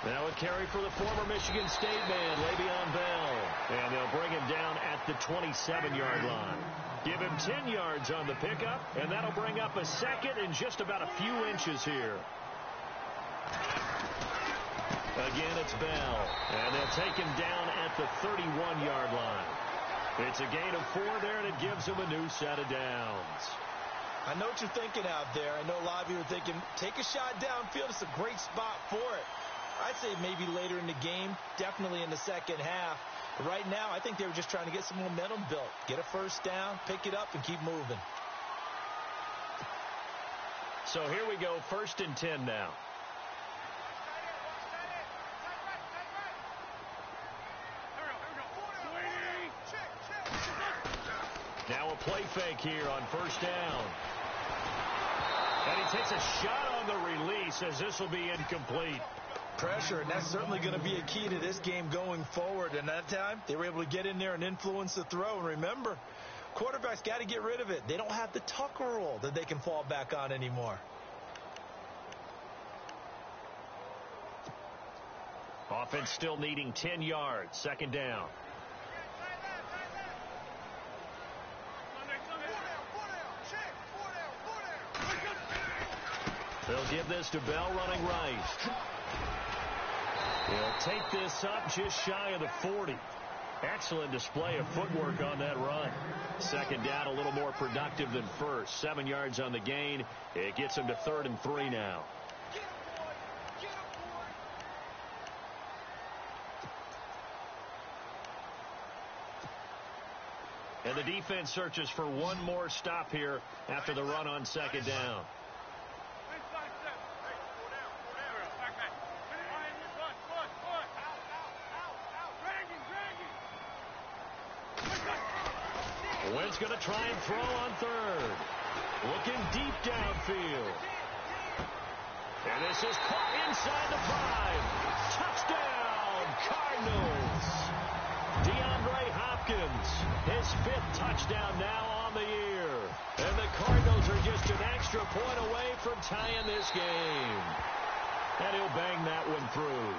Now a carry for the former Michigan State man, Le'Veon Bell. And they'll bring him down at the 27-yard line. Give him 10 yards on the pickup, and that'll bring up a second in just about a few inches here. Again, it's Bell, and they'll take him down at the 31-yard line. It's a gain of 4 there, and it gives him a new set of downs. I know what you're thinking out there. I know a lot of you are thinking, take a shot downfield. It's a great spot for it. I'd say maybe later in the game, definitely in the second half. But right now, I think they were just trying to get some momentum built. Get a first down, pick it up, and keep moving. So here we go, 1st and 10 now. Now a play fake here on 1st down. And he takes a shot on the release as this will be incomplete. Pressure, and that's certainly going to be a key to this game going forward. And that time, they were able to get in there and influence the throw. And remember, quarterbacks got to get rid of it. They don't have the Tucker rule that they can fall back on anymore. Offense still needing 10 yards. 2nd down. They'll give this to Bell running right. He'll take this up just shy of the 40. Excellent display of footwork on that run. 2nd down, a little more productive than 1st. 7 yards on the gain. It gets him to 3rd and 3 now. And the defense searches for one more stop here after the run on 2nd down. Wynn's going to try and throw on 3rd. Looking deep downfield. And this is caught inside the 5. Touchdown, Cardinals. DeAndre Hopkins, his 5th touchdown now on the year. And the Cardinals are just an extra point away from tying this game. And he'll bang that one through.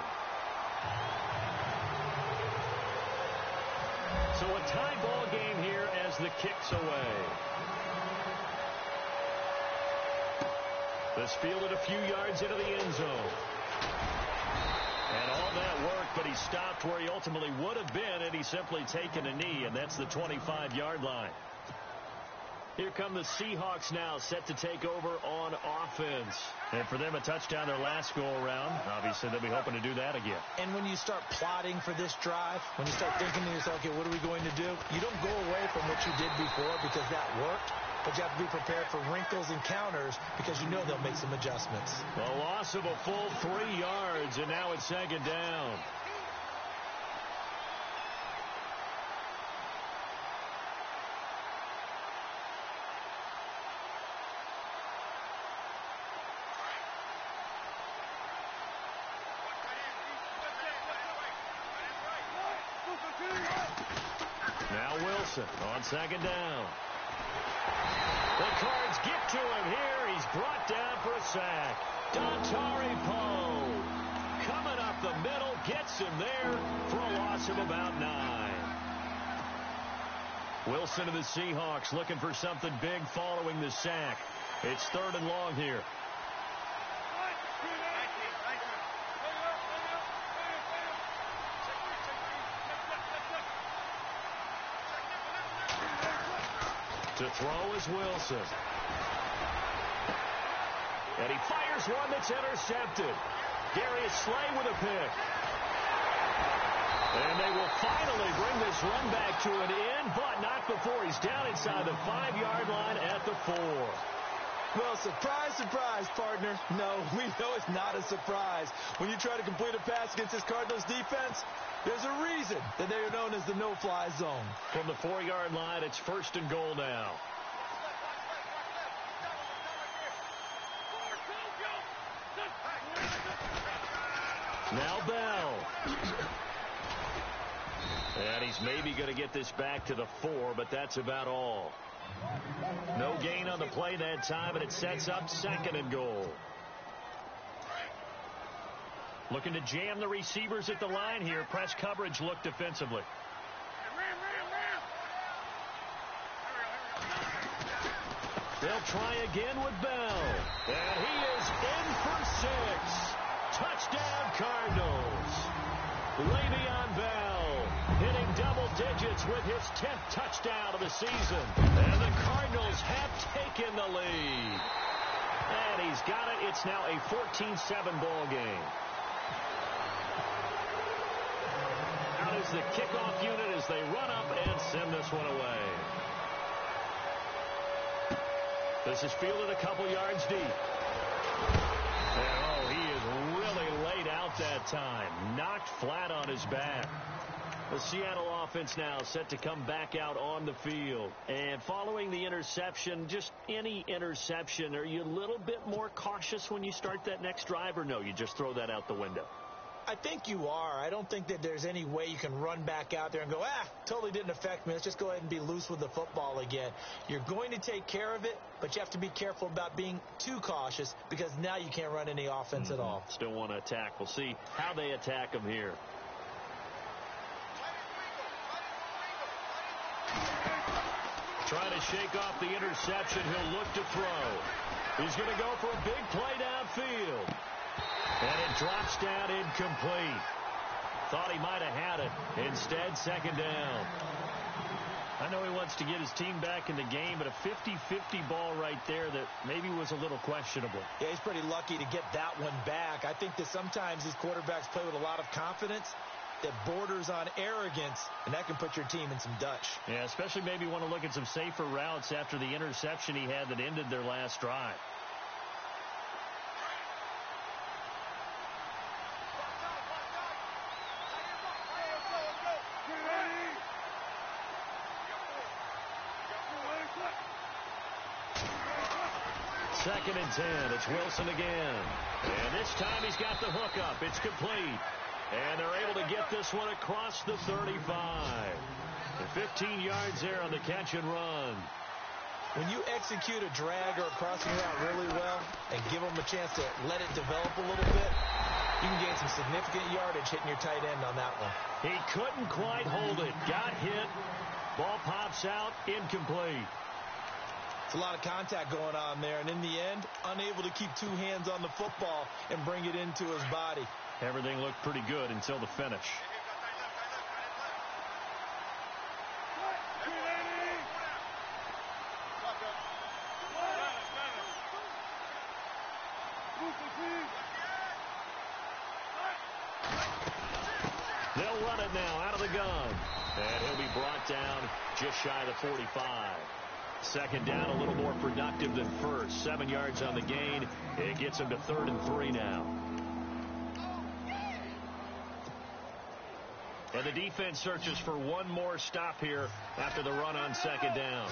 So a tie ball game here as the kick's away. This fielded a few yards into the end zone. And all that work, but he stopped where he ultimately would have been, and he's simply taken a knee, and that's the 25-yard line. Here come the Seahawks now, set to take over on offense. And for them, a touchdown their last go-around. Obviously, they'll be hoping to do that again. And when you start plotting for this drive, when you start thinking to yourself, okay, what are we going to do? You don't go away from what you did before because that worked. But you have to be prepared for wrinkles and counters because you know they'll make some adjustments. A loss of a full 3 yards, and now it's 2nd down. Now Wilson on 2nd down. The Cards get to him here. He's brought down for a sack. Dontari Poe coming up the middle, gets him there for a loss of about 9. Wilson of the Seahawks looking for something big following the sack. It's 3rd and long here. To throw is Wilson. And he fires one that's intercepted. Darius Slay with a pick. And they will finally bring this run back to an end, but not before he's down inside the 5-yard line at the 4. Well, surprise, surprise, partner. No, we know it's not a surprise. When you try to complete a pass against this Cardinals defense, there's a reason that they are known as the no-fly zone. From the 4-yard line, it's 1st and goal now. Now Bell. And he's maybe going to get this back to the 4, but that's about all. No gain on the play that time, and it sets up 2nd and goal. Looking to jam the receivers at the line here. Press coverage look defensively. They'll try again with Bell. And he is in for 6. Touchdown, Cardinals. Le'Veon Bell hitting double digits with his 10th touchdown of the season. And the Cardinals have taken the lead. And he's got it. It's now a 14-7 ball game. Out is the kickoff unit as they run up and send this one away. This is fielded a couple yards deep. And, oh, he is really laid out that time. Knocked flat on his back. The Seattle offense now set to come back out on the field. And following the interception, just any interception, are you a little bit more cautious when you start that next drive, or no, you just throw that out the window? I think you are. I don't think that there's any way you can run back out there and go, totally didn't affect me. Let's just go ahead and be loose with the football again. You're going to take care of it, but you have to be careful about being too cautious because now you can't run any offense at all. Still want to attack. We'll see how they attack him here. Trying to shake off the interception. He'll look to throw. He's going to go for a big play downfield. And it drops down incomplete. Thought he might have had it. Instead, second down. I know he wants to get his team back in the game, but a 50-50 ball right there that maybe was a little questionable. Yeah, he's pretty lucky to get that one back. I think that sometimes these quarterbacks play with a lot of confidence that borders on arrogance, and that can put your team in some Dutch. Yeah, especially maybe want to look at some safer routes after the interception he had that ended their last drive. Second and 10. It's Wilson again. And this time he's got the hook up. It's complete. And they're able to get this one across the 35. And 15 yards there on the catch and run. When you execute a drag or a crossing route really well and give them a chance to let it develop a little bit, you can gain some significant yardage hitting your tight end on that one. He couldn't quite hold it. Got hit. Ball pops out. Incomplete. It's a lot of contact going on there, and in the end, unable to keep two hands on the football and bring it into his body. Everything looked pretty good until the finish. They'll run it now out of the gun. And he'll be brought down just shy of the 45. Second down, a little more productive than first. 7 yards on the gain. It gets him to 3rd and 3 now. And the defense searches for one more stop here after the run on second down.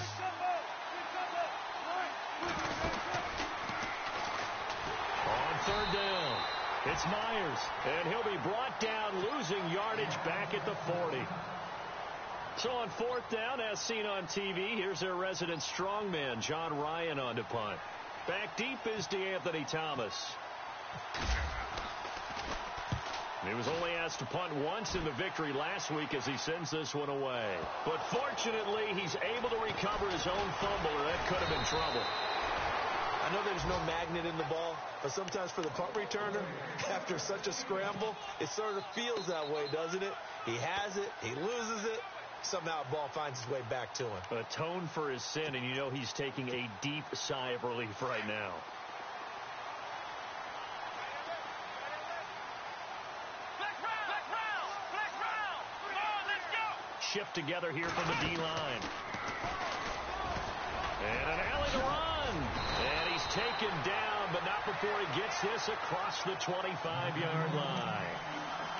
On third down, it's Myers. And he'll be brought down, losing yardage back at the 40. So on fourth down, as seen on TV, here's their resident strongman, John Ryan, on to punt. Back deep is DeAnthony Thomas. He was only asked to punt once in the victory last week as he sends this one away. But fortunately, he's able to recover his own fumble, or that could have been trouble. I know there's no magnet in the ball, but sometimes for the punt returner, after such a scramble, it sort of feels that way, doesn't it? He has it, he loses it. Somehow the ball finds its way back to him. Atone for his sin, and you know he's taking a deep sigh of relief right now. Shift together here from the D-line. And an alley to run. And he's taken down, but not before he gets this across the 25-yard line.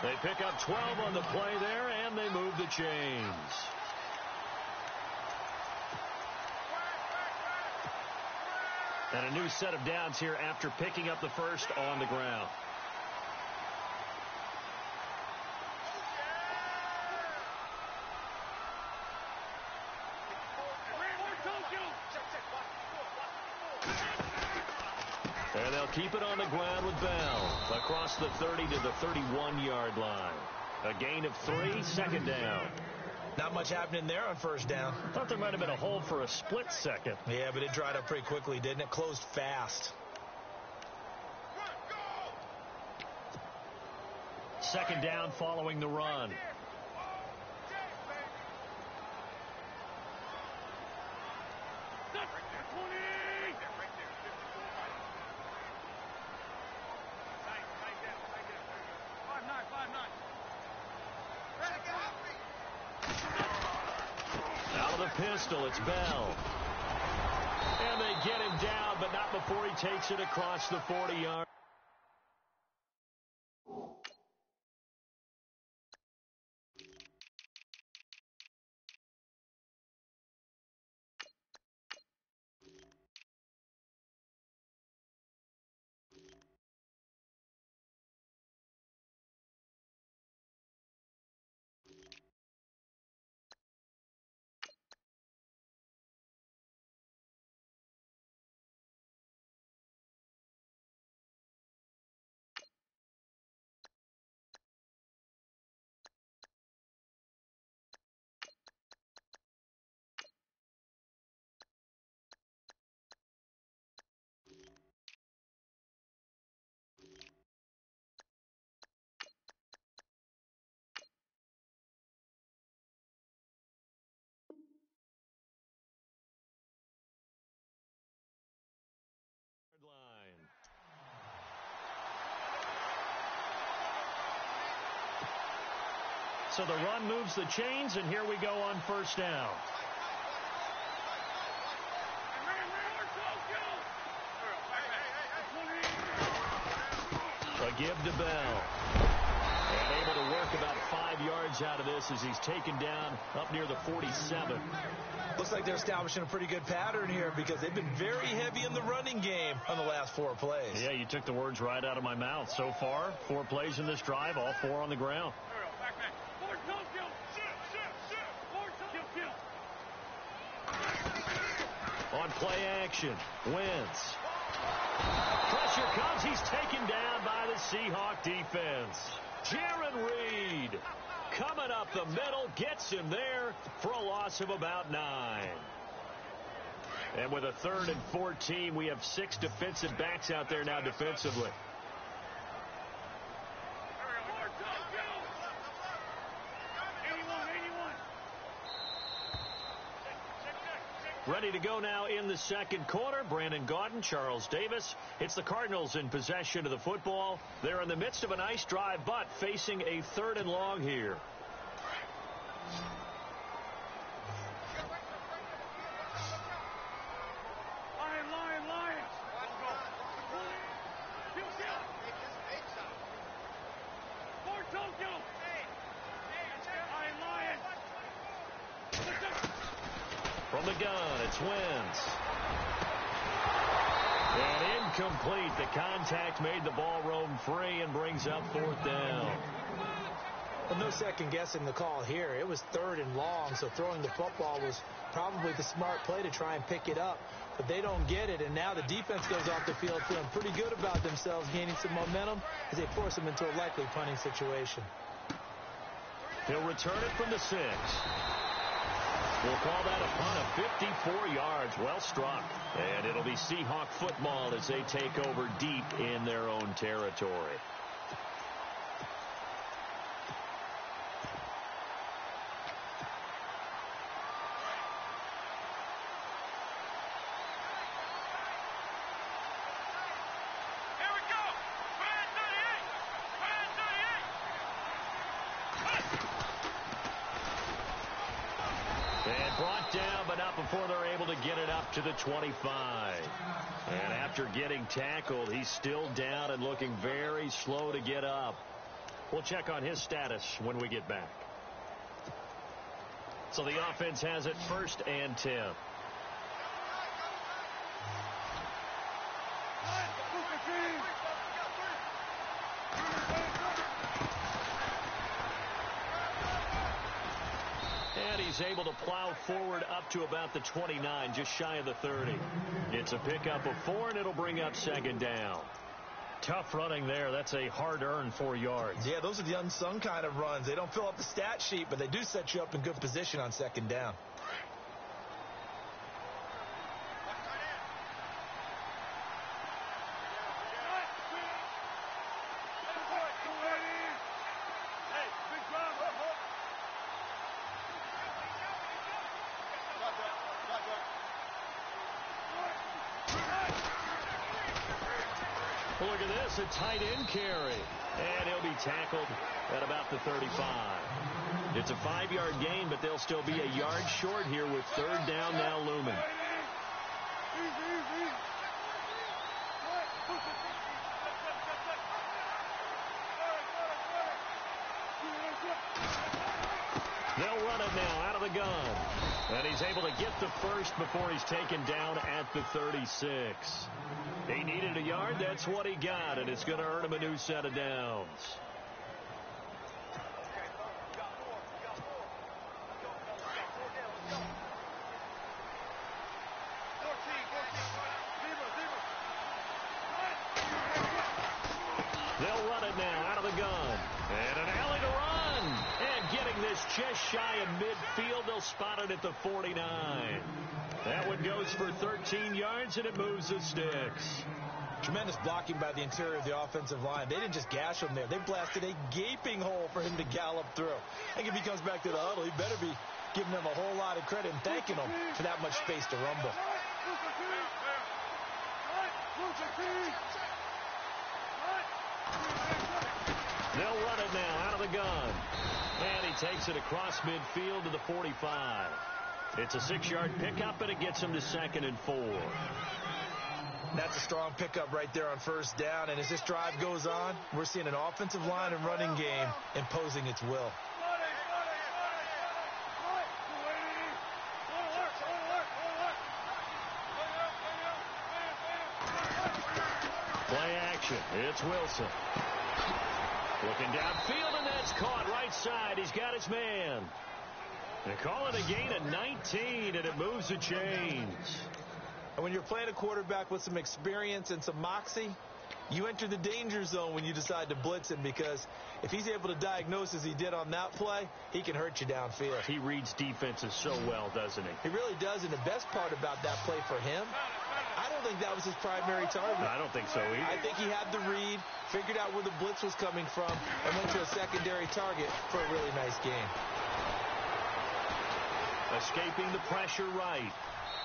They pick up 12 on the play there, and they move the chains. And a new set of downs here after picking up the first on the ground. And they'll keep it on the ground with Bell across the 30 to the 31-yard line. A gain of 3, second down. Not much happening there on first down. Thought there might have been a hole for a split second. Yeah, but it dried up pretty quickly, didn't it? Closed fast. Second down following the run. Out of the pistol, it's Bell. And they get him down, but not before he takes it across the 40-yard. So the run moves the chains, and here we go on first down. A give to Bell. And able to work about 5 yards out of this as he's taken down up near the 47. Looks like they're establishing a pretty good pattern here because they've been very heavy in the running game on the last 4 plays. Yeah, you took the words right out of my mouth. So far, 4 plays in this drive, all 4 on the ground. On play action, Wentz. Pressure comes. He's taken down by the Seahawk defense. Jaron Reed coming up the middle, gets him there for a loss of about 9. And with a 3rd and 14, we have 6 defensive backs out there now defensively. Ready to go now in the second quarter. Brandon Gaudin, Charles Davis. It's the Cardinals in possession of the football. They're in the midst of a nice drive, but facing a 3rd and long here. Lion. From the gun, it's Wentz. And incomplete. The contact made the ball roam free and brings up 4th down. Well, no second guessing the call here. It was 3rd and long, so throwing the football was probably the smart play to try and pick it up. But they don't get it, and now the defense goes off the field feeling pretty good about themselves, gaining some momentum as they force them into a likely punting situation. He'll return it from the 6. We'll call that a punt of 54 yards. Well struck. And it'll be Seahawk football as they take over deep in their own territory. Before they're able to get it up to the 25. And after getting tackled, he's still down and looking very slow to get up. We'll check on his status when we get back. So the offense has it 1st and 10. And he's he's able to plow forward up to about the 29, just shy of the 30. It's a pickup of 4, and it'll bring up second down. Tough running there. That's a hard-earned 4 yards. Yeah, those are the unsung kind of runs. They don't fill up the stat sheet, but they do set you up in good position on second down. Look at this, a tight end carry. And he'll be tackled at about the 35. It's a 5-yard gain, but they'll still be a yard short here with third down now looming. They'll run it now out of the gun. And he's able to get the first before he's taken down at the 36. He needed a yard. That's what he got, and it's going to earn him a new set of downs. They'll run it now out of the gun. And an alley to run. And getting this just shy of midfield. They'll spot it at the 49. That one goes for 13 yards, and it moves the sticks. Tremendous blocking by the interior of the offensive line. They didn't just gash him there. They blasted a gaping hole for him to gallop through. I think if he comes back to the huddle, he better be giving them a whole lot of credit and thanking them for that much space to rumble. They'll run it now out of the gun. And he takes it across midfield to the 45. It's a 6-yard pickup, and it gets him to 2nd and 4. That's a strong pickup right there on first down. And as this drive goes on, we're seeing an offensive line and running game imposing its will. Play action. It's Wilson. Looking downfield, and that's caught right side. He's got his man. They call it a gain of 19, and it moves the chains. And when you're playing a quarterback with some experience and some moxie, you enter the danger zone when you decide to blitz him, because if he's able to diagnose as he did on that play, he can hurt you downfield. He reads defenses so well, doesn't he? He really does, and the best part about that play for him, I don't think that was his primary target. I don't think so either. I think he had the read, figured out where the blitz was coming from, and went to a secondary target for a really nice game. Escaping the pressure right.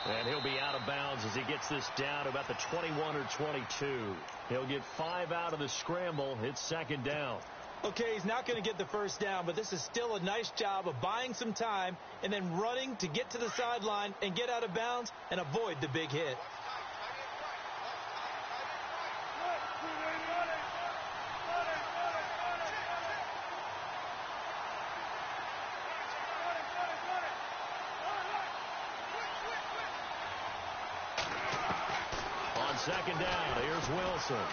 And he'll be out of bounds as he gets this down to about the 21 or 22. He'll get 5 out of the scramble. It's 2nd down. Okay, he's not going to get the first down, but this is still a nice job of buying some time and then running to get to the sideline and get out of bounds and avoid the big hit. Second down, here's Wilson.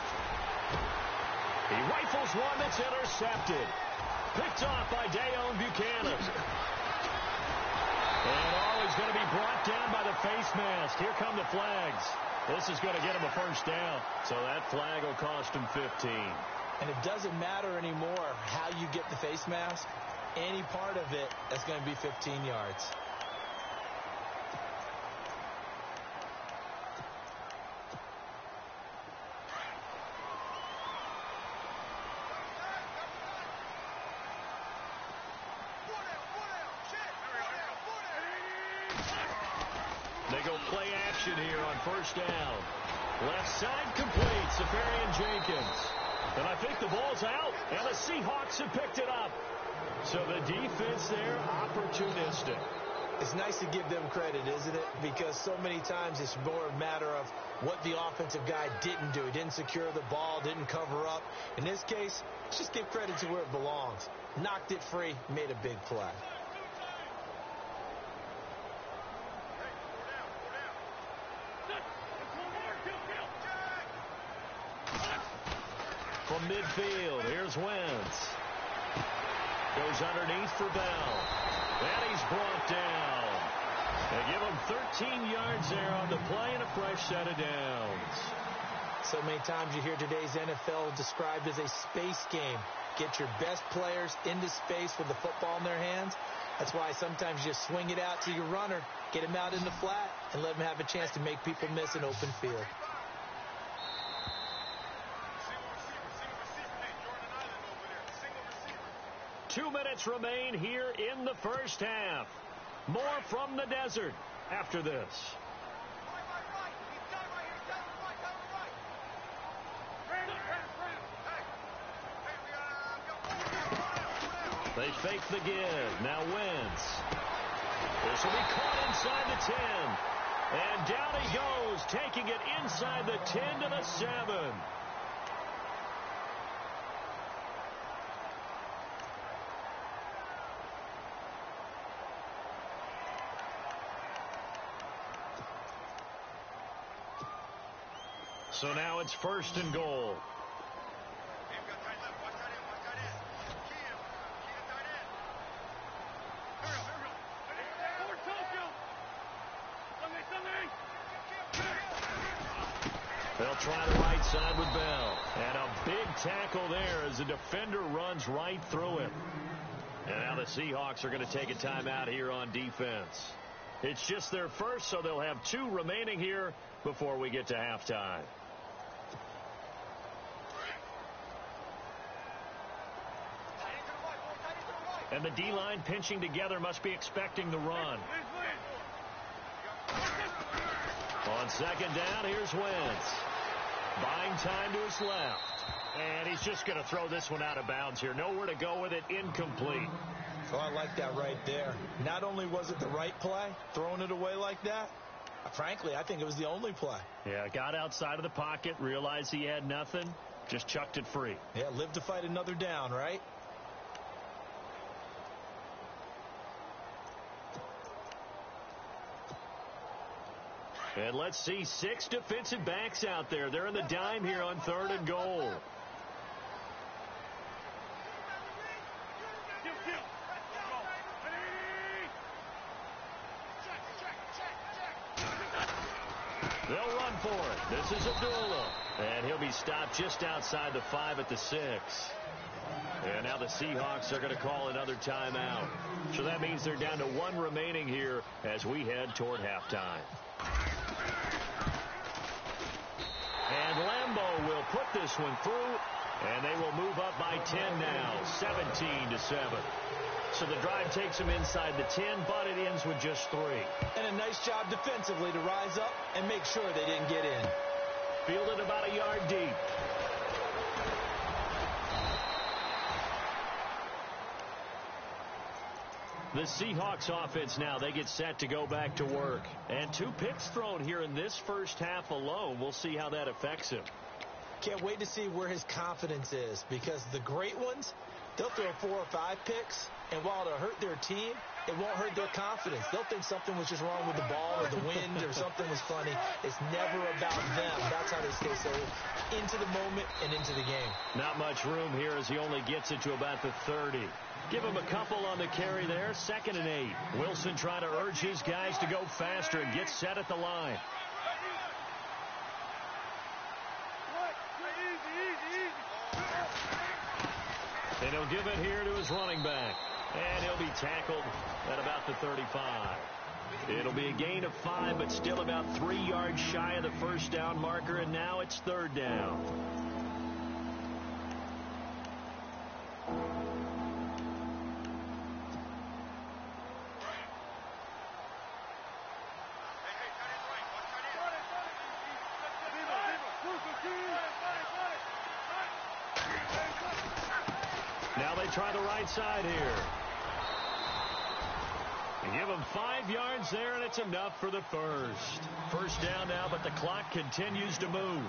He rifles one that's intercepted. Picked off by Dayon Buchanan. And he's going to be brought down by the face mask. Here come the flags. This is going to get him a first down. So that flag will cost him 15. And it doesn't matter anymore how you get the face mask. Any part of it, that's going to be 15 yards. Here on first down. Left side complete. Safarian-Jenkins. And I think the ball's out. And the Seahawks have picked it up. So the defense there, opportunistic. It's nice to give them credit, isn't it? Because so many times it's more a matter of what the offensive guy didn't do. He didn't secure the ball, didn't cover up. In this case, let's just give credit to where it belongs. Knocked it free, made a big play. From midfield, here's Wentz. Goes underneath for Bell. And he's brought down. They give him 13 yards there on the play and a fresh set of downs. So many times you hear today's NFL described as a space game. Get your best players into space with the football in their hands. That's why sometimes you just swing it out to your runner, get him out in the flat, and let him have a chance to make people miss an open field. Two minutes remain here in the first half. More from the desert after this. They fake the give. Now Wentz. This will be caught inside the 10. And down he goes, taking it inside the 10 to the 7. So now it's 1st and goal. They'll try the right side with Bell. And a big tackle there as the defender runs right through him. And now the Seahawks are going to take a timeout here on defense. It's just their first, so they'll have 2 remaining here before we get to halftime. And the D-line pinching together must be expecting the run. On 2nd down, here's Wentz. Buying time to his left. And he's just going to throw this one out of bounds here. Nowhere to go with it. Incomplete. Oh, I like that right there. Not only was it the right play, throwing it away like that, frankly, I think it was the only play. Yeah, got outside of the pocket, realized he had nothing, just chucked it free. Yeah, live to fight another down, right? And let's see 6 defensive backs out there. They're in the dime here on 3rd and goal. They'll run for it. This is Abdullah. And he'll be stopped just outside the 5 at the 6. And now the Seahawks are going to call another timeout. So that means they're down to 1 remaining here as we head toward halftime. And Lambeau will put this one through, and they will move up by 10 now, 17-7. So the drive takes them inside the 10, but it ends with just 3. And a nice job defensively to rise up and make sure they didn't get in. Fielded about a yard deep. The Seahawks offense now, they get set to go back to work. And 2 picks thrown here in this first half alone. We'll see how that affects him. Can't wait to see where his confidence is, because the great ones, they'll throw 4 or 5 picks, and while it'll hurt their team, it won't hurt their confidence. They'll think something was just wrong with the ball or the wind or something was funny. It's never about them. That's how they stay so into the moment and into the game. Not much room here as he only gets it to about the 30. Give him a couple on the carry there. 2nd and 8. Wilson trying to urge his guys to go faster and get set at the line. And he'll give it here to his running back. And he'll be tackled at about the 35. It'll be a gain of 5, but still about 3 yards shy of the first down marker, and now it's 3rd down. Now they try the right side here. They give them 5 yards there, and it's enough for the first. First down now, but the clock continues to move.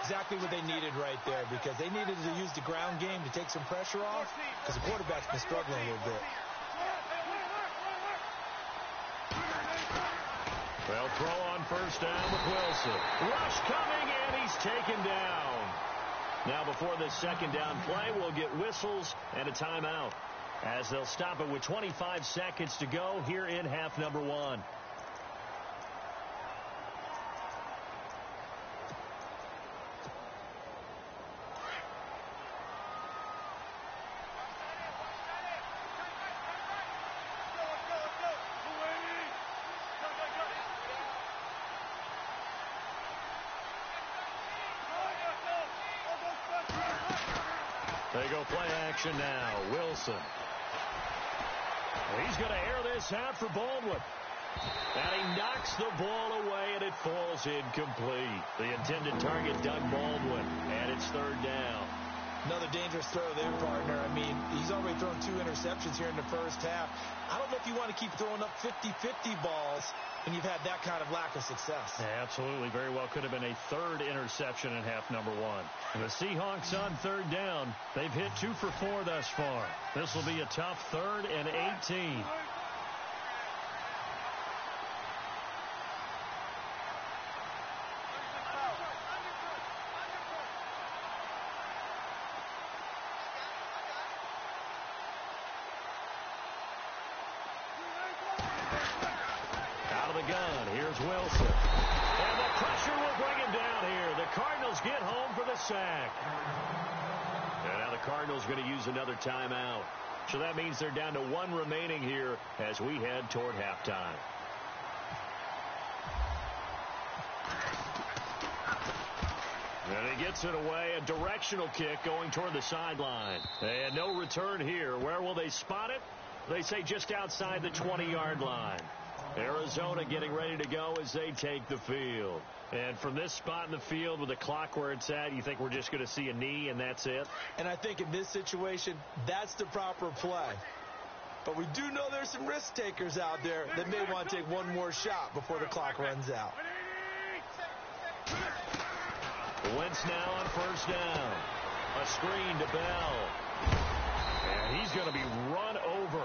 Exactly what they needed right there, because they needed to use the ground game to take some pressure off, because the quarterback's been struggling a little bit. They'll throw on first down with Wilson. Rush coming, and he's taken down. Now before this 2nd down play, we'll get whistles and a timeout. as they'll stop it with 25 seconds to go here in half number one. They go play action now. Wilson. He's going to air this out for Baldwin. And he knocks the ball away, and it falls incomplete. The intended target, Doug Baldwin, and it's third down. Another dangerous throw there, partner. I mean, he's already thrown 2 interceptions here in the first half. I don't know if you want to keep throwing up 50-50 balls when you've had that kind of lack of success. Yeah, absolutely. Very well could have been a third interception in half number one. And the Seahawks on third down. They've hit 2 for 4 thus far. This will be a tough 3rd and 18. Gun. Here's Wilson. And the pressure will bring him down here. The Cardinals get home for the sack. And now the Cardinals going to use another timeout. So that means they're down to 1 remaining here as we head toward halftime. And he gets it away. A directional kick going toward the sideline. And no return here. Where will they spot it? They say just outside the 20-yard line. Arizona getting ready to go as they take the field. And from this spot in the field with the clock where it's at, you think we're just going to see a knee and that's it? And I think in this situation, that's the proper play. But we do know there's some risk takers out there that may want to take one more shot before the clock runs out. Wentz now on first down. A screen to Bell. And he's going to be run over.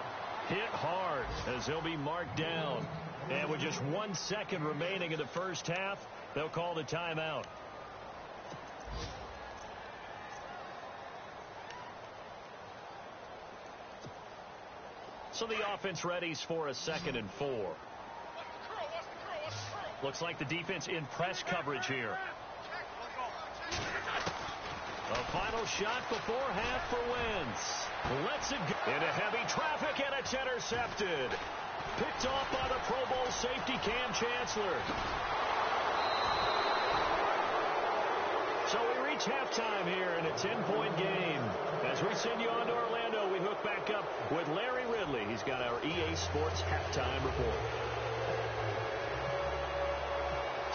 Hit hard as he'll be marked down. And with just 1 second remaining in the first half, they'll call the timeout. So the offense readies for a 2nd and 4. Looks like the defense in press coverage here. A final shot before half for Wentz. Lets it go into heavy traffic, and it's intercepted. Picked off by the Pro Bowl safety Cam Chancellor. So we reach halftime here in a 10-point game. As we send you on to Orlando, we hook back up with Larry Ridley. He's got our EA Sports halftime report.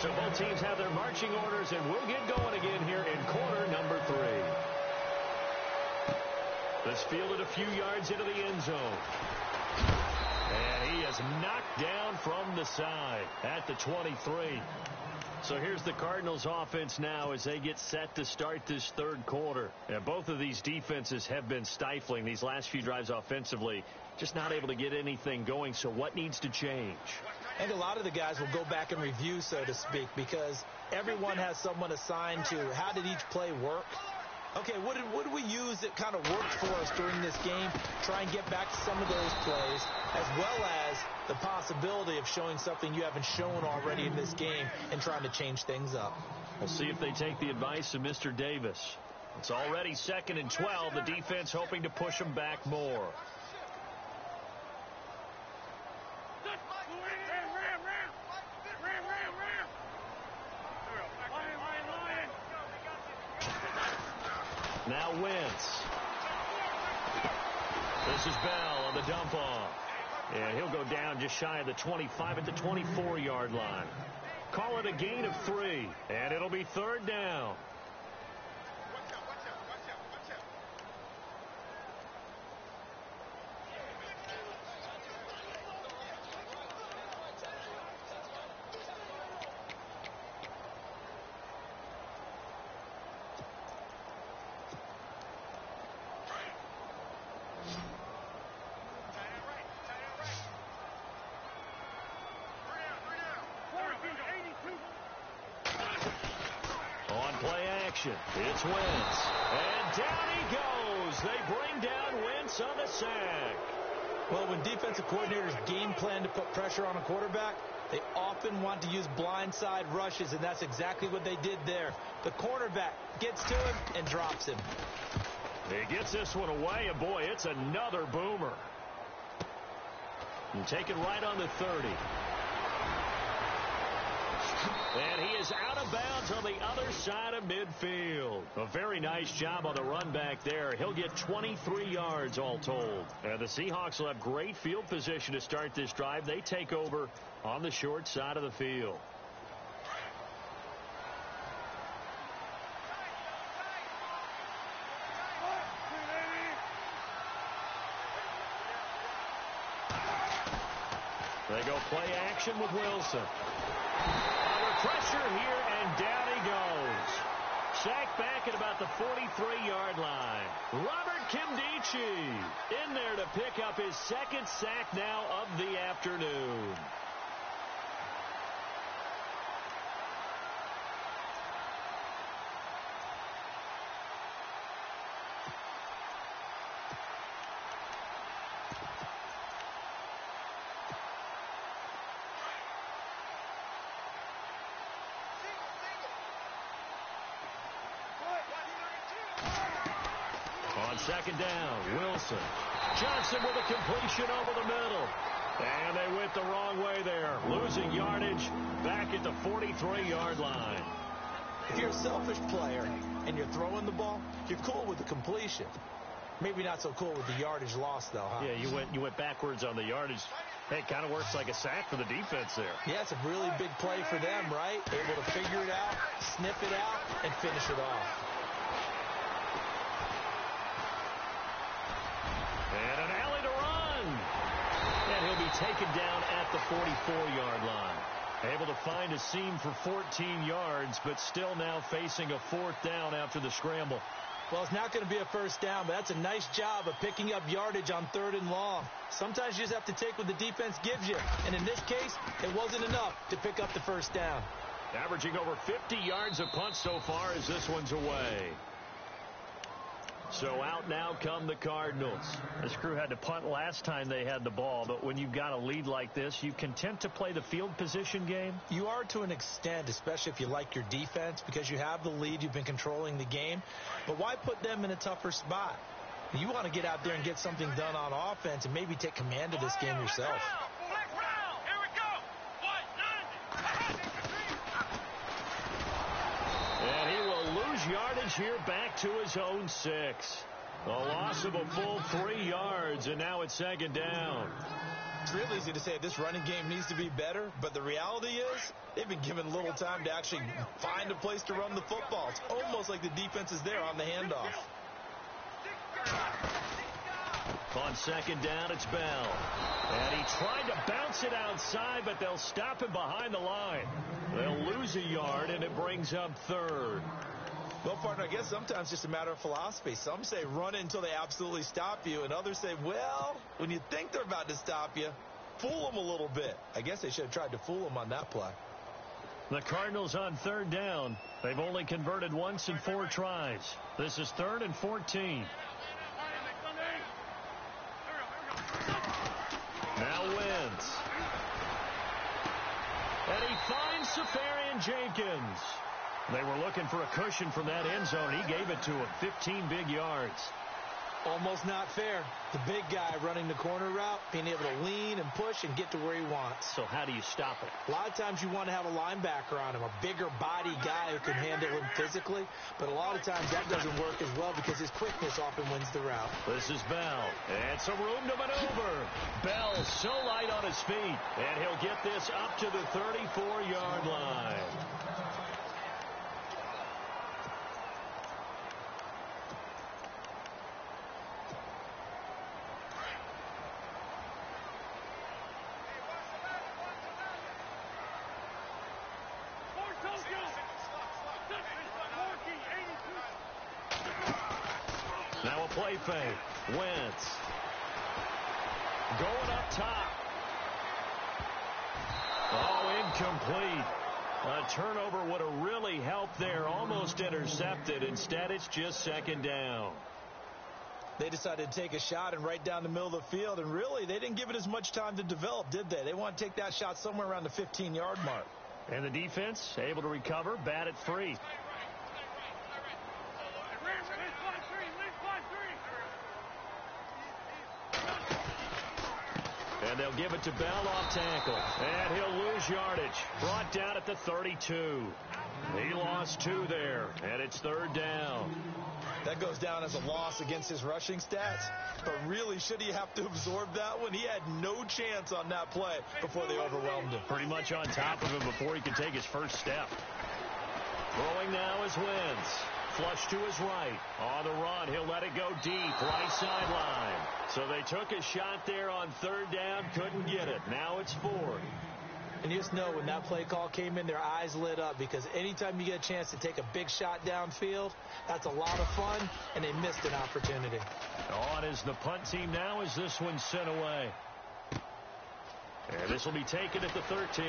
So both teams have their marching orders, and we'll get going again here in quarter number 3. This fielded a few yards into the end zone. And he is knocked down from the side at the 23. So here's the Cardinals offense now as they get set to start this third quarter. And both of these defenses have been stifling these last few drives offensively. Just not able to get anything going. So what needs to change? I think a lot of the guys will go back and review, so to speak, because everyone has someone assigned to how did each play work. Okay, what did we use that kind of worked for us during this game? Try and get back to some of those plays, as well as the possibility of showing something you haven't shown already in this game and trying to change things up. We'll see if they take the advice of Mr. Davis. It's already 2nd and 12. The defense hoping to push them back more. Now Wentz. This is Bell on the dump off. And he'll go down just shy of the 25 at the 24-yard line. Call it a gain of 3. And it'll be third down. It's Wentz. And down he goes. They bring down Wentz on the sack. Well, when defensive coordinators game plan to put pressure on a quarterback, they often want to use blindside rushes, and that's exactly what they did there. The cornerback gets to him and drops him. He gets this one away, and boy, it's another boomer. And taken right on the 30. And he is out of bounds on the other side of midfield. A very nice job on the run back there. He'll get 23 yards all told. And the Seahawks will have great field position to start this drive. They take over on the short side of the field. They go play action with Wilson. Under pressure here, and down he goes. Sacked back at about the 43-yard line. Robert Kimdichie in there to pick up his second sack now of the afternoon. On second down, Wilson. Johnson with a completion over the middle. And they went the wrong way there. Losing yardage back at the 43-yard line. If you're a selfish player and you're throwing the ball, you're cool with the completion. Maybe not so cool with the yardage loss, though, huh? Yeah, you went backwards on the yardage. Hey, it kind of works like a sack for the defense there. Yeah, it's a really big play for them, right? Able to figure it out, sniff it out, and finish it off. And an alley to run. And he'll be taken down at the 44-yard line. Able to find a seam for 14 yards, but still now facing a fourth down after the scramble. Well, it's not going to be a first down, but that's a nice job of picking up yardage on 3rd and long. Sometimes you just have to take what the defense gives you. And in this case, it wasn't enough to pick up the first down. Averaging over 50 yards a punt so far as this one's away. So out now come the Cardinals. This crew had to punt last time they had the ball, but when you've got a lead like this, you content to play the field position game? You are to an extent, especially if you like your defense, because you have the lead, you've been controlling the game. But why put them in a tougher spot? You want to get out there and get something done on offense and maybe take command of this game yourself. And he will lose yardage here back to his own 6. A loss of a full 3 yards, and now it's second down. It's real easy to say this running game needs to be better, but the reality is they've been given little time to actually find a place to run the football. It's almost like the defense is there on the handoff. On second down, it's Bell. And he tried to bounce it outside, but they'll stop him behind the line. They'll lose a yard, and it brings up 3rd. Well, partner, I guess sometimes it's just a matter of philosophy. Some say run it until they absolutely stop you, and others say, well, when you think they're about to stop you, fool them a little bit. I guess they should have tried to fool them on that play. The Cardinals on 3rd down. They've only converted once in 4 tries. This is 3rd and 14. Now Wentz. And he finds Safarian Jenkins. They were looking for a cushion from that end zone. He gave it to him. 15 big yards. Almost not fair. The big guy running the corner route, being able to lean and push and get to where he wants. So how do you stop it? A lot of times you want to have a linebacker on him, a bigger body guy who can handle him physically. But a lot of times that doesn't work as well because his quickness often wins the route. This is Bell. And some room to maneuver. Bell so light on his feet. And he'll get this up to the 34-yard line. Now a play fake. Wentz. Going up top. Oh, incomplete. A turnover would have really helped there. Almost intercepted. Instead, it's just second down. They decided to take a shot and right down the middle of the field, and really, they didn't give it as much time to develop, did they? They want to take that shot somewhere around the 15-yard mark. And the defense able to recover, batted free. And they'll give it to Bell off tackle. And he'll lose yardage. Brought down at the 32. He lost 2 there, and it's third down. That goes down as a loss against his rushing stats. But really, should he have to absorb that one? He had no chance on that play before they overwhelmed him. Pretty much on top of him before he could take his first step. Throwing now is Wentz. Flush to his right. On the run, he'll let it go deep. Right sideline. So they took a shot there on third down. Couldn't get it. Now it's fourth. And you just know when that play call came in, their eyes lit up, because anytime you get a chance to take a big shot downfield, that's a lot of fun, and they missed an opportunity. On is the punt team now as this one's sent away. And this will be taken at the 13.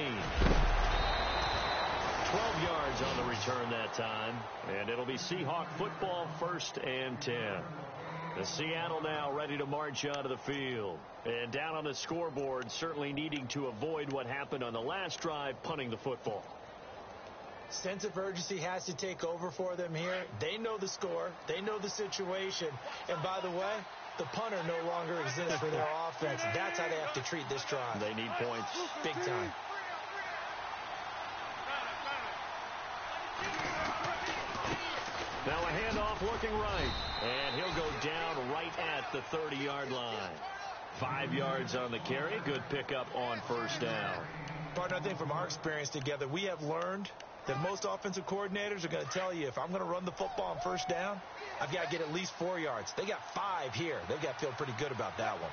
12 yards on the return that time. And it'll be Seahawk football, 1st and 10. The Seattle now ready to march out of the field. And down on the scoreboard, certainly needing to avoid what happened on the last drive, punting the football. Sense of urgency has to take over for them here. They know the score. They know the situation. And by the way, the punter no longer exists for their offense. That's how they have to treat this drive. They need points. Big time. Now a handoff looking right. And he'll go down right at the 30-yard line. 5 yards on the carry. Good pickup on first down. Partner, I think from our experience together, we have learned that most offensive coordinators are going to tell you, if I'm going to run the football on first down, I've got to get at least 4 yards. They got 5 here. They've got to feel pretty good about that one.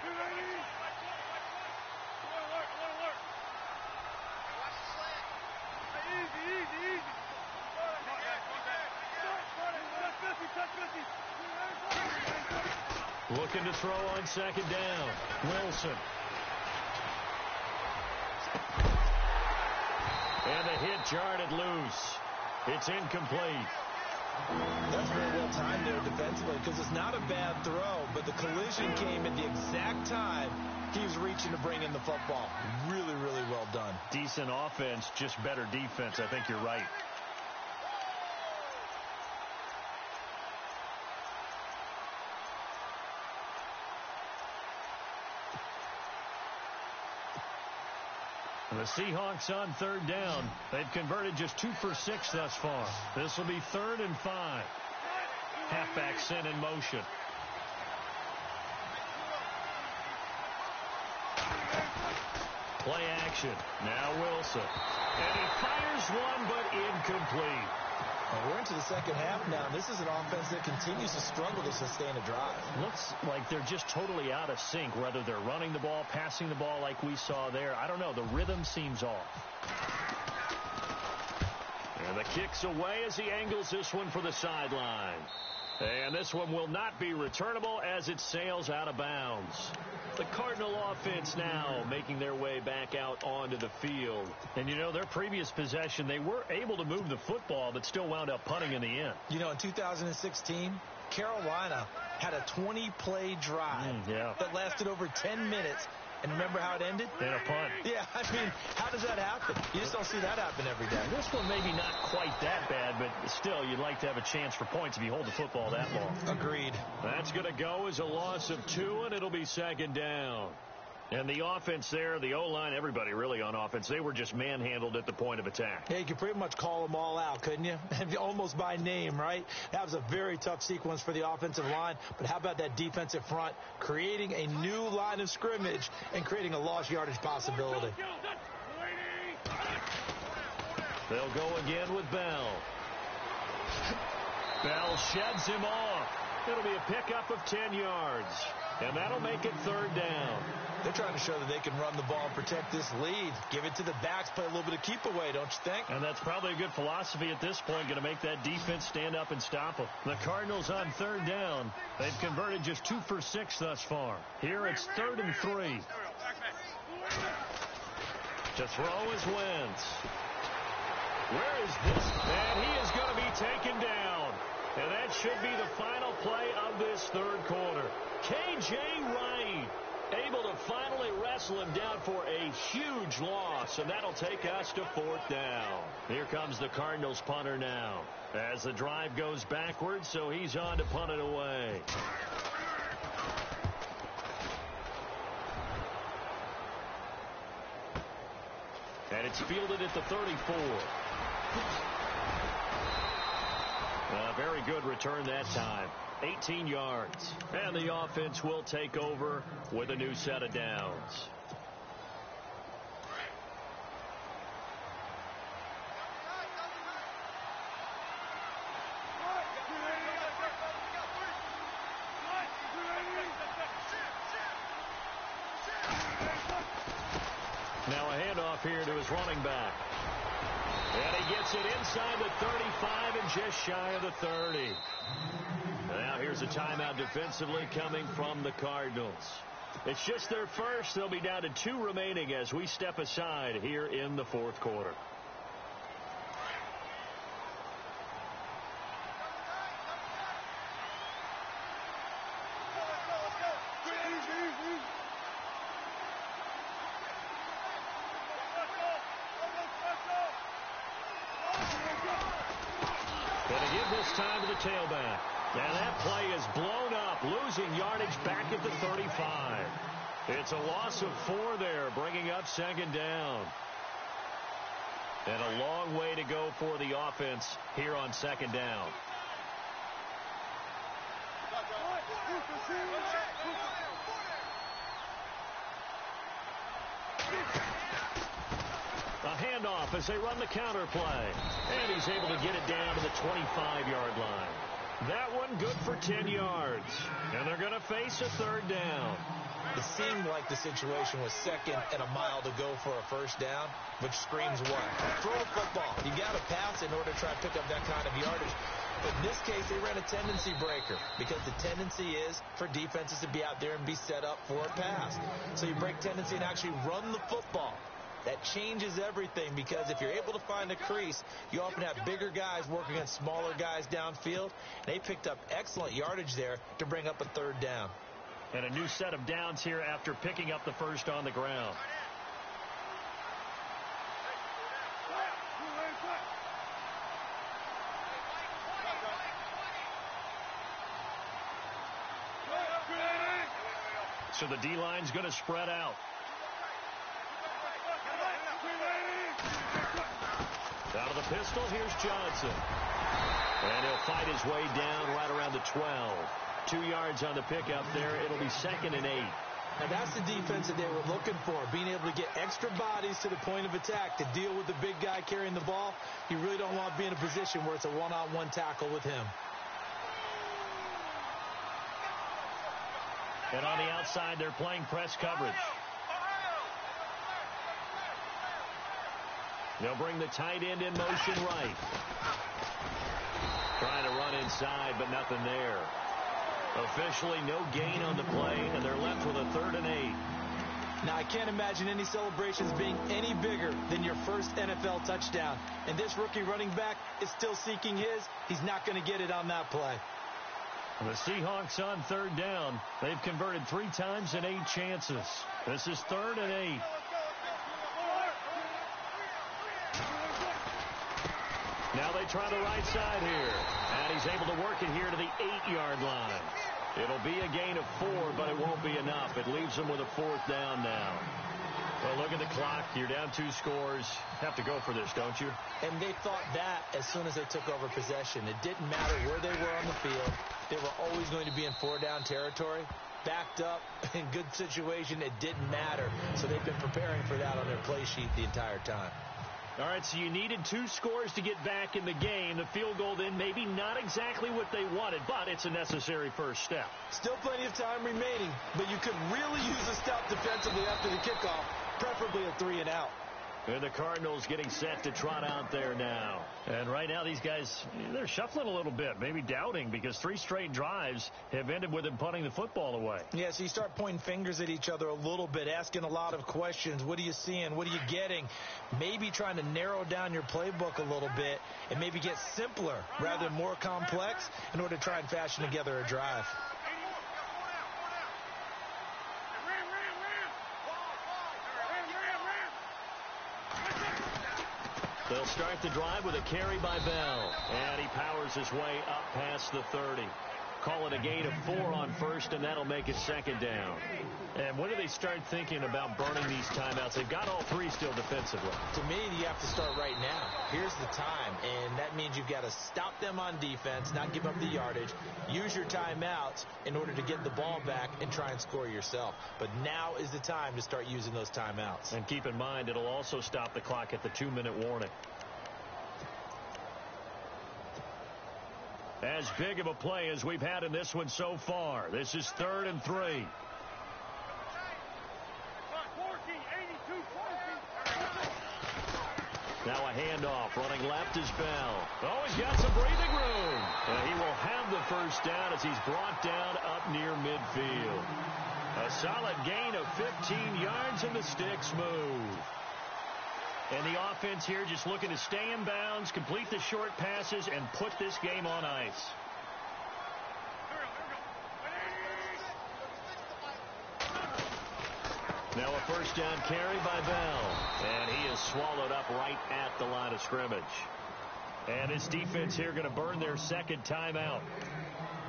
Looking to throw on second down. Wilson. And the hit jarred loose. It's incomplete. That's very well timed there defensively, because it's not a bad throw, but the collision came at the exact time he was reaching to bring in the football. Really, really well done. Decent offense, just better defense. I think you're right. The Seahawks on third down. They've converted just 2 for 6 thus far. This will be 3rd and 5. Halfback sent in motion. Play action. Now Wilson. And he fires one, but incomplete. Well, we're into the second half now. This is an offense that continues to struggle to sustain a drive. Looks like they're just totally out of sync, whether they're running the ball, passing the ball like we saw there. I don't know. The rhythm seems off. And the kick's away as he angles this one for the sideline. And this one will not be returnable as it sails out of bounds. The Cardinal offense now making their way back out onto the field. And, you know, their previous possession, they were able to move the football, but still wound up punting in the end. You know, in 2016, Carolina had a 20-play drive that lasted over 10 minutes. And remember how it ended? In a punt. Yeah, I mean, how does that happen? You just don't see that happen every day. This one maybe not quite that bad, but still, you'd like to have a chance for points if you hold the football that long. Agreed. That's going to go as a loss of 2, and it'll be second down. And the offense there, the O-line, everybody really on offense, they were just manhandled at the point of attack. Yeah, you could pretty much call them all out, couldn't you? Almost by name, right? That was a very tough sequence for the offensive line. But how about that defensive front creating a new line of scrimmage and creating a lost yardage possibility? They'll go again with Bell. Bell sheds him off. It'll be a pickup of 10 yards. And that'll make it third down. They're trying to show that they can run the ball and protect this lead. Give it to the backs, play a little bit of keep away, don't you think? And that's probably a good philosophy at this point, going to make that defense stand up and stop them. The Cardinals on third down. They've converted just 2 for 6 thus far. Here it's 3rd and 3. To throw is Wentz. Where is this? And he is going to be taken down. And that should be the final play of this third quarter. K.J. Wright able to finally wrestle him down for a huge loss, and that'll take us to fourth down. Here comes the Cardinals punter now as the drive goes backwards, so he's on to punt it away. And it's fielded at the 34. A very good return that time. 18 yards. And the offense will take over with a new set of downs. Now a handoff here to his running back. And he gets it inside the 35 and just shy of the 30. Now here's a timeout defensively coming from the Cardinals. It's just their first. They'll be down to 2 remaining as we step aside here in the fourth quarter. Time to the tailback. And that play is blown up, losing yardage back at the 35. It's a loss of 4 there, bringing up second down. And a long way to go for the offense here on second down. A handoff as they run the counter play. And he's able to get it down to the 25-yard line. That one good for 10 yards. And they're going to face a third down. It seemed like the situation was second and a mile to go for a first down, which screams what? Throw the football. You got to pass in order to try to pick up that kind of yardage. But in this case, they ran a tendency breaker because the tendency is for defenses to be out there and be set up for a pass. So you break tendency and actually run the football. That changes everything because if you're able to find a crease, you often have bigger guys working against smaller guys downfield. They picked up excellent yardage there to bring up a third down. And a new set of downs here after picking up the first on the ground. So the D-line's going to spread out. Out of the pistol, here's Johnson. And he'll fight his way down right around the 12. 2 yards on the pickup there. It'll be 2nd and 8. And that's the defense that they were looking for, being able to get extra bodies to the point of attack to deal with the big guy carrying the ball. You really don't want to be in a position where it's a one-on-one tackle with him. And on the outside, they're playing press coverage. They'll bring the tight end in motion right. Trying to run inside, but nothing there. Officially, no gain on the play, and they're left with a 3rd and 8. Now, I can't imagine any celebrations being any bigger than your first NFL touchdown. And this rookie running back is still seeking his. He's not going to get it on that play. The Seahawks on 3rd down. They've converted 3 times in 8 chances. This is 3rd and 8. Now they try the right side here. And he's able to work it here to the 8-yard line. It'll be a gain of 4, but it won't be enough. It leaves them with a 4th down now. Well, look at the clock. You're down 2 scores. Have to go for this, don't you? And they thought that as soon as they took over possession. It didn't matter where they were on the field. They were always going to be in 4-down territory. Backed up, in good situation, it didn't matter. So they've been preparing for that on their play sheet the entire time. All right, so you needed 2 scores to get back in the game. The field goal then maybe not exactly what they wanted, but it's a necessary first step. Still plenty of time remaining, but you could really use a stop defensively after the kickoff, preferably a 3-and-out. And the Cardinals getting set to trot out there now. And right now these guys, they're shuffling a little bit, maybe doubting, because 3 straight drives have ended with them punting the football away. Yeah, so you start pointing fingers at each other a little bit, asking a lot of questions. What are you seeing? What are you getting? Maybe trying to narrow down your playbook a little bit and maybe get simpler rather than more complex in order to try and fashion together a drive. They'll start the drive with a carry by Bell. And he powers his way up past the 30. Call it a gain of 4 on first, and that'll make it second down. And when do they start thinking about burning these timeouts? They've got all 3 still defensively. To me, you have to start right now. Here's the time, and that means you've got to stop them on defense, not give up the yardage, use your timeouts in order to get the ball back and try and score yourself. But now is the time to start using those timeouts. And keep in mind, it'll also stop the clock at the 2-minute warning. As big of a play as we've had in this one so far. This is 3rd and 3. Now a handoff. Running left is Bell. Oh, he's got some breathing room. And he will have the first down as he's brought down up near midfield. A solid gain of 15 yards, and the sticks move. And the offense here just looking to stay in bounds, complete the short passes, and put this game on ice. Now a first down carry by Bell. And he is swallowed up right at the line of scrimmage. And this defense here going to burn their second timeout.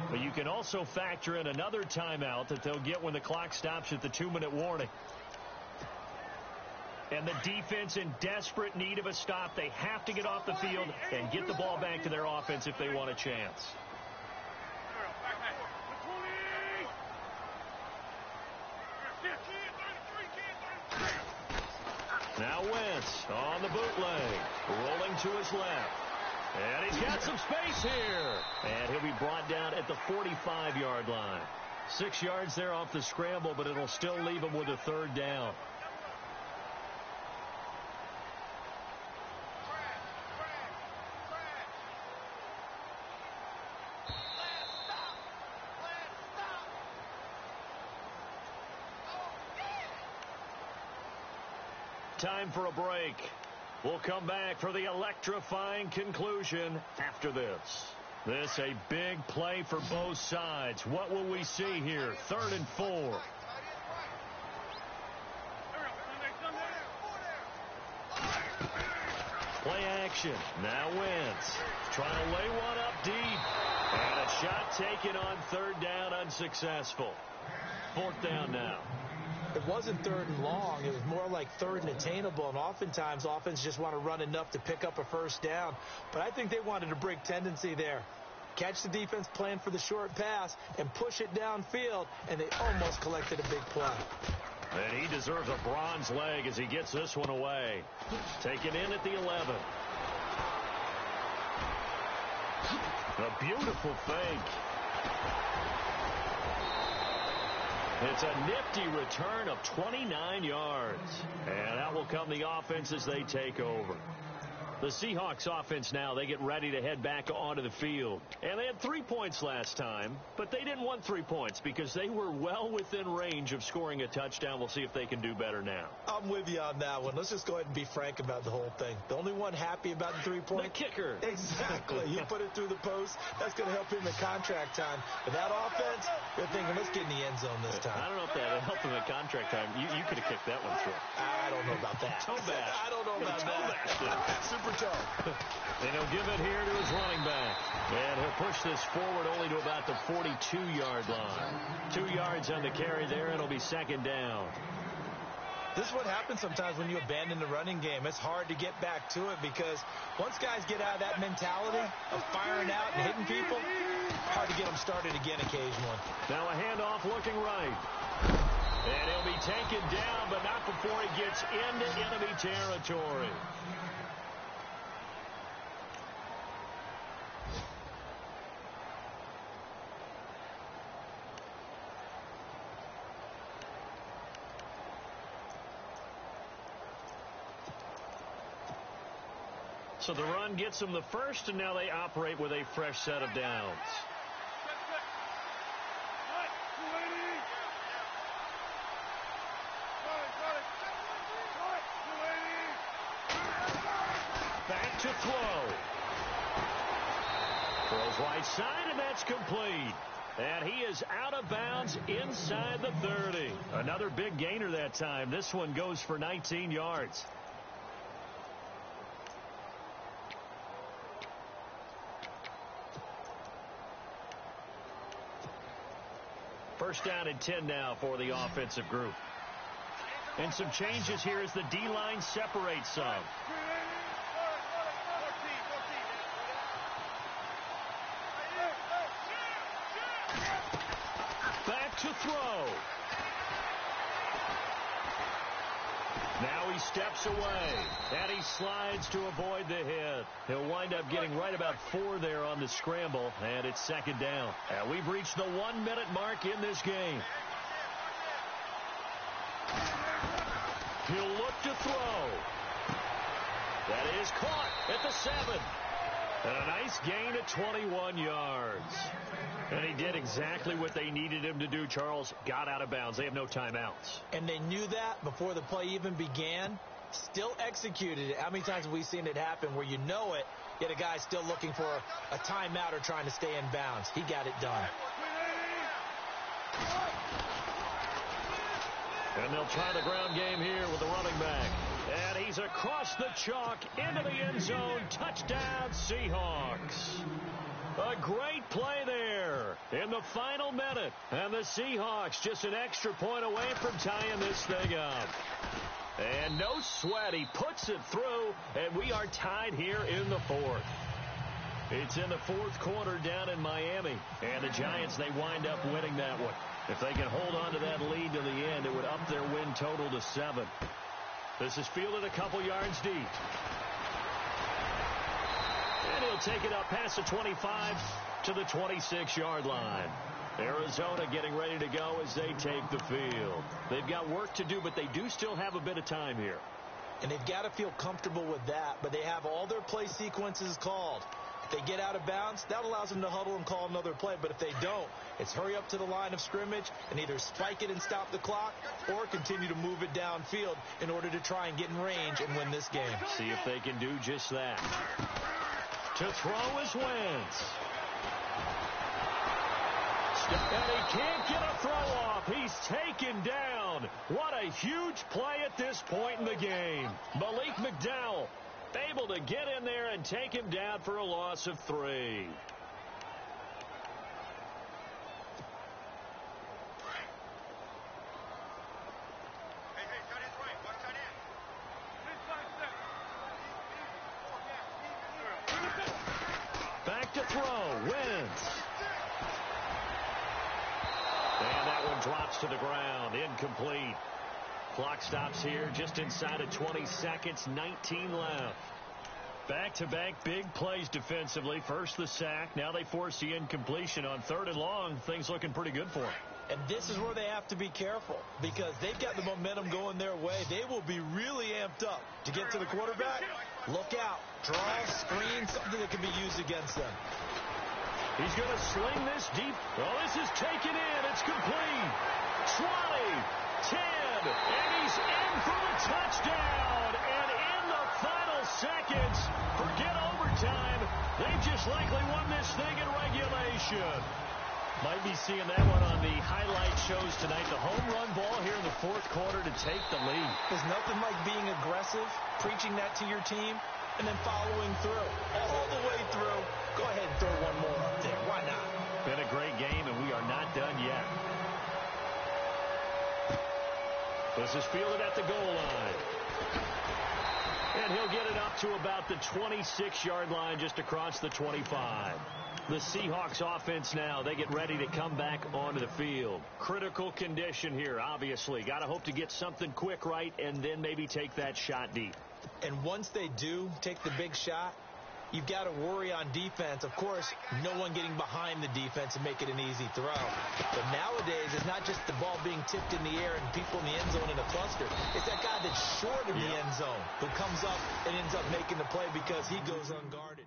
But you can also factor in another timeout that they'll get when the clock stops at the 2-minute warning. And the defense in desperate need of a stop. They have to get off the field and get the ball back to their offense if they want a chance. Now Wentz on the bootleg, rolling to his left. And he's got some space here. And he'll be brought down at the 45-yard line. 6 yards there off the scramble, but it'll still leave him with a 3rd down. Time for a break. We'll come back for the electrifying conclusion after this. This a big play for both sides. What will we see here? 3rd and 4. Play action. Now Wentz trying to lay one up deep. And a shot taken on 3rd down, unsuccessful. 4th down now. It wasn't 3rd and long. It was more like 3rd and attainable. And oftentimes, offense just want to run enough to pick up a first down. But I think they wanted a break tendency there. Catch the defense, plan for the short pass, and push it downfield. And they almost collected a big play. And he deserves a bronze leg as he gets this one away. Taken in at the 11. A beautiful fake. It's a nifty return of 29 yards. And out will come the offense as they take over. The Seahawks offense now, they get ready to head back onto the field. And they had 3 points last time, but they didn't want 3 points because they were well within range of scoring a touchdown. We'll see if they can do better now. I'm with you on that one. Let's just go ahead and be frank about the whole thing. The only one happy about the 3-point. The kicker. Exactly. He put it through the post. That's going to help him in contract time. But that offense, they're thinking, let's get in the end zone this time. I don't know if that helped him in contract time. You could have kicked that one through. I don't know about that. Toe bash. I don't know about that. Super toe. And he'll give it here to his running back. And he'll push this forward only to about the 42-yard line. 2 yards on the carry there, and it'll be 2nd down. This is what happens sometimes when you abandon the running game. It's hard to get back to it because once guys get out of that mentality of firing out and hitting people, hard to get them started again occasionally. Now a handoff looking right. And he'll be taken down, but not before he gets into enemy territory. So the run gets them the first, and now they operate with a fresh set of downs. Back to throw. Throws right side, and that's complete. And he is out of bounds inside the 30. Another big gainer that time. This one goes for 19 yards. First down and 10 now for the offensive group. And some changes here as the D-line separates some. Back to throw. Now he steps away, and he slides to avoid the hit. He'll wind up getting right about 4 there on the scramble, and it's second down. And we've reached the 1-minute mark in this game. He'll look to throw. That is caught at the 7. And a nice gain of 21 yards. And he did exactly what they needed him to do, Charles. Got out of bounds. They have no timeouts. And they knew that before the play even began. Still executed it. How many times have we seen it happen where you know it, yet a guy's still looking for a timeout or trying to stay in bounds? He got it done. And they'll try the ground game here with the running back. And he's across the chalk into the end zone. Touchdown, Seahawks. A great play there in the final minute. And the Seahawks just an extra point away from tying this thing up. And no sweat. He puts it through, and we are tied here in the 4th. It's in the 4th quarter down in Miami. And the Giants, they wind up winning that one. If they can hold on to that lead to the end, it would up their win total to 7. This is fielded a couple yards deep. And he'll take it up past the 25 to the 26-yard line. Arizona getting ready to go as they take the field. They've got work to do, but they do still have a bit of time here. And they've got to feel comfortable with that, but they have all their play sequences called. If they get out of bounds, that allows them to huddle and call another play. But if they don't, it's hurry up to the line of scrimmage and either spike it and stop the clock or continue to move it downfield in order to try and get in range and win this game. See if they can do just that. To throw is Wentz. And he can't get a throw off. He's taken down. What a huge play at this point in the game. Malik McDowell able to get in there and take him down for a loss of 3. Back to throw. Wentz. And that one drops to the ground. Incomplete. Clock stops here just inside of 20 seconds. 19 left. Back-to-back big plays defensively. First the sack. Now they force the incompletion on 3rd and long. Things looking pretty good for them. And this is where they have to be careful because they've got the momentum going their way. They will be really amped up to get to the quarterback. Look out. Draw, screen, something that can be used against them. He's going to sling this deep. Well, this is taken in. It's complete. 20, 10, and he's in for the touchdown. And in the final seconds, forget overtime. They've just likely won this thing in regulation. Might be seeing that one on the highlight shows tonight. The home run ball here in the 4th quarter to take the lead. There's nothing like being aggressive, preaching that to your team, and then following through. All the way through. Go ahead and throw one more up there. Why not? Been a great game, and we are not done yet. This is fielded at the goal line. And he'll get it up to about the 26-yard line just across the 25. The Seahawks offense now, they get ready to come back onto the field. Critical condition here, obviously. Got to hope to get something quick right and then maybe take that shot deep. And once they do take the big shot, you've got to worry on defense. Of course, no one getting behind the defense and make it an easy throw. But nowadays, it's not just the ball being tipped in the air and people in the end zone in a cluster. It's that guy that's short of the end zone who comes up and ends up making the play because he goes unguarded.